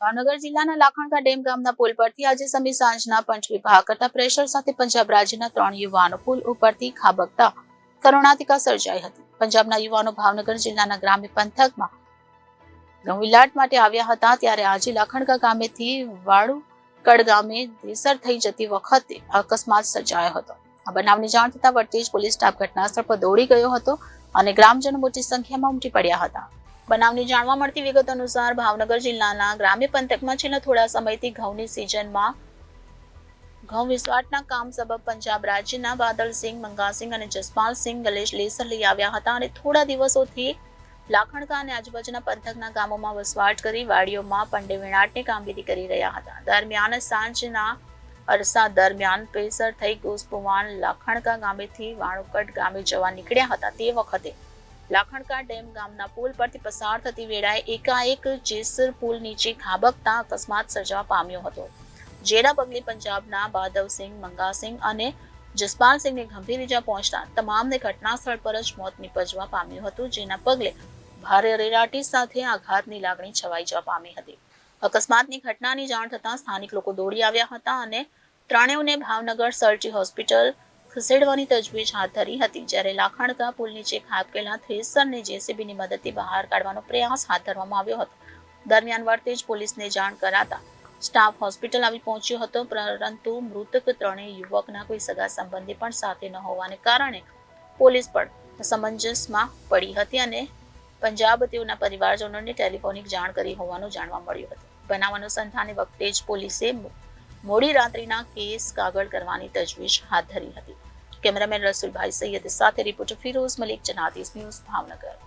ભાવનગર જિલ્લાના લાખણકા ડેમ ગામના પુલ પરથી આજે સમી સાંજના પંચમી ભાગતા પ્રેશર સાથે પંજાબ રાજ્યના 3 યુવાનો પુલ ઉપરથી ખાબકતા કરુણાંતિકા સર્જાઈ હતી. પંજાબના યુવાનો ભાવનગર જિલ્લાના ગ્રામ્ય પંથકમાં ઘઉંવિલાટ માટે આવ્યા હતા ત્યારે આજે લાખણકા ગામેથી વાળુકડ ગામે દેસર થઈ જતી વખતે અકસ્માત સર્જાયો હતો. આ બનાવની જાણ થતાં વરતેજ પોલીસ સ્ટાફ ઘટના સ્થળ પર દોડી ગયો હતો અને ગ્રામજનો મોટી સંખ્યામાં ઉમટી પડ્યા હતા. બનાવની જાણવા મળતી વિગત અનુસાર ભાવનગર જિલ્લાના ગ્રામ્ય પંથકમાં છેલ્લા થોડા સમયથી ઘઉંની સિઝનમાં ઘઉં વિસવાટના કામ સબબ પંજાબ રાજ્યના બાદલસિંહ, મંગાસિંહ અને જસપાલસિંહ ગલેશ લેસર લઈ આવ્યા હતા અને થોડા દિવસોથી લાખણકા અને આજુબાજુના પંથકના ગામોમાં વસવાટ કરી વાડીઓમાં પંડે વીણાટની કામગીરી કરી રહ્યા હતા. દરમિયાન સાંજના અરસા દરમિયાન પેસર થઈ ગોસપુવાન લાખણકા ગામેથી વાળુકડ ગામે જવા નીકળ્યા હતા. તે વખતે લાખણકા ડેમ ગામના પુલ પરથી પસાર થતી વેળાએ એકાએક જેસર પુલ નીચે ખાબકતા અકસ્માત સર્જવા પામ્યો હતો. જેના પગલે પંજાબના બાદવસિંહ, મંગાસિંહ અને જસપાલસિંહને ગંભીર ઈજા પહોંચતા તમામને ઘટના સ્થળ પર જ મોત નીપજવા પામ્યું હતું. જેના પગલે ભારે અરેરાટી સાથે આઘાતની લાગણી છવાઈ જવા પામી હતી. અકસ્માતની ઘટનાની જાણ થતાં સ્થાનિક લોકો દોડી આવ્યા હતા અને ત્રણેયને ભાવનગર સર્જી હોસ્પિટલ ખસેડવાની તજવીજ હાથ ધરી હતી. જ્યારે લાખણકા પુલ નીચે ખાબકેલા થ્રેસરને જેસીબીની મદદથી બહાર કાઢવાનો પ્રયાસ હાથ ધરવામાં આવ્યો હતો. દરમિયાન વરતેજ પોલીસને જાણ કરાતા સ્ટાફ હોસ્પિટલ આવી પહોંચ્યો હતો, પરંતુ મૃતક ત્રણેય યુવકના કોઈ સગા સંબંધી પણ સાથે ન હોવાને કારણે પોલીસ પણ અસમંજસમાં પડી હતી અને પંજાબ તેઓના પરિવારજનોને ટેલિફોનિક જાણ કરી હોવાનું જાણવા મળ્યું હતું. બનાવ અનુસંધાને વરતેજ પોલીસે મોડી રાત્રિના કેસ કાગળ કરવાની તજવીજ હાથ ધરી હતી. કેમેરામેન રસુલભાઈ સૈયદ સાથે રિપોર્ટર ફિરોઝ મલિક, જનાદેશ ન્યૂઝ, ભાવનગર.